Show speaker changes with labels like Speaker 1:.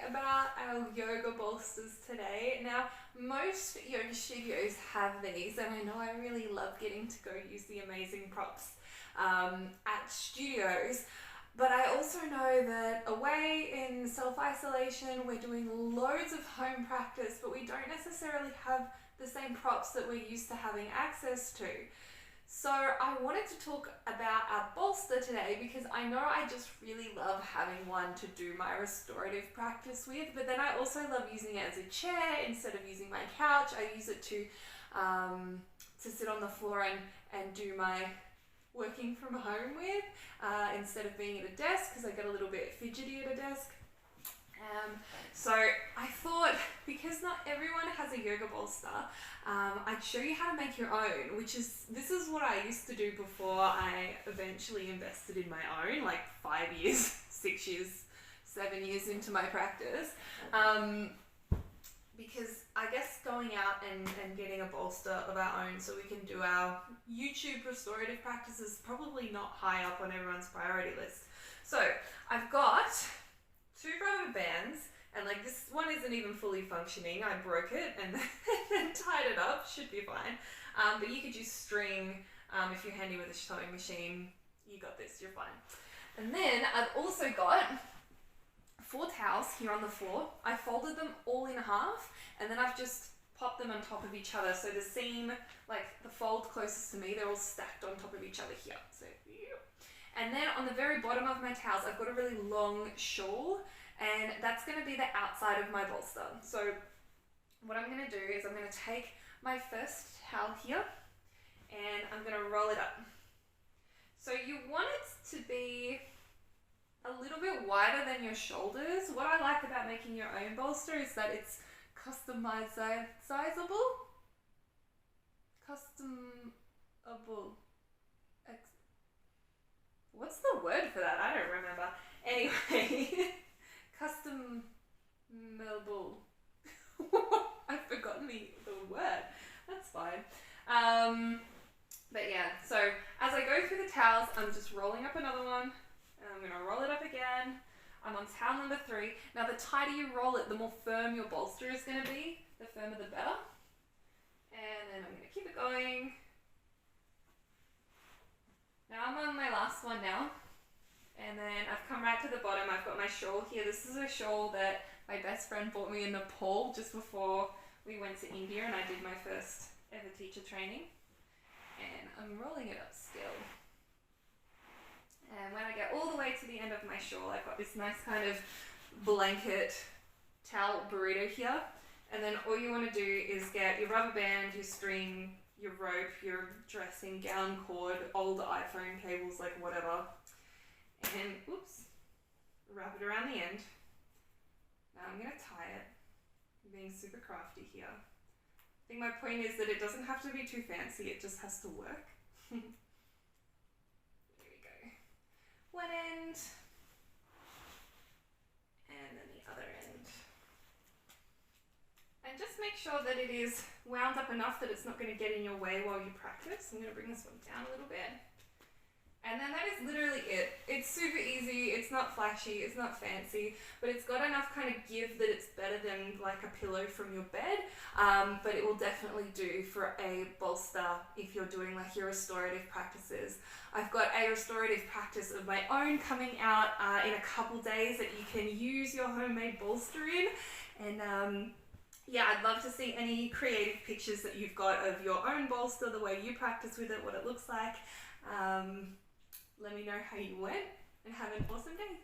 Speaker 1: about our yoga bolsters today. Now, most yoga studios have these, and I know I really love getting to go use the amazing props at studios. But I also know that away in self-isolation, we're doing loads of home practice, but we don't necessarily have the same props that we're used to having access to. So I wanted to talk about our bolster today because I know I just really love having one to do my restorative practice with, but then I also love using it as a chair instead of using my couch. I use it to sit on the floor and do my working from home with instead of being at a desk, because I get a little bit fidgety at a desk. So I thought, because not everyone has a yoga bolster, I'd show you how to make your own, this is what I used to do before I eventually invested in my own, like 5 years, 6 years, 7 years into my practice. Because I guess going out and getting a bolster of our own so we can do our YouTube restorative practice is probably not high up on everyone's priority list. So I've got 2 rubber bands, and like this one isn't even fully functioning. I broke it and then tied it up, should be fine. But you could use string. If you're handy with a sewing machine, you got this, you're fine. And then I've also got 4 towels here on the floor. I folded them all in half, and then I've just popped them on top of each other. So the seam, like the fold closest to me, they're all stacked on top of each other here. So, and then on the very bottom of my towels, I've got a really long shawl, and that's going to be the outside of my bolster. So what I'm going to do is I'm going to take my first towel here, and I'm going to roll it up. So you want it to be a little bit wider than your shoulders. What I like about making your own bolster is that it's customizable. What's the word for that? I don't remember. Anyway, customable. I've forgotten the word. That's fine. But yeah, so as I go through the towels, I'm just rolling up another one. And I'm going to roll it up again. I'm on towel number 3. Now the tighter you roll it, the more firm your bolster is going to be. The firmer the better. And then I'm going to keep it going. Now I'm on my last one now. And then I've come right to the bottom. I've got my shawl here. This is a shawl that my best friend bought me in Nepal just before we went to India and I did my first ever teacher training. And I'm rolling it up still. And when I get all the way to the end of my shawl, I've got this nice kind of blanket towel burrito here. And then all you want to do is get your rubber band, your string, your rope, your dressing gown cord, old iPhone cables, like whatever. And, oops, wrap it around the end. Now I'm going to tie it. I'm being super crafty here. I think my point is that it doesn't have to be too fancy, it just has to work. There we go. One end, and then the other end. And just make sure that it is wound up enough that it's not going to get in your way while you practice. I'm going to bring this one down a little bit. And then that is literally it. It's super easy, it's not flashy, it's not fancy, but it's got enough kind of give that it's better than like a pillow from your bed, but it will definitely do for a bolster if you're doing like your restorative practices. I've got a restorative practice of my own coming out in a couple days that you can use your homemade bolster in, and yeah, I'd love to see any creative pictures that you've got of your own bolster, the way you practice with it, what it looks like. Let me know how you went, and have an awesome day.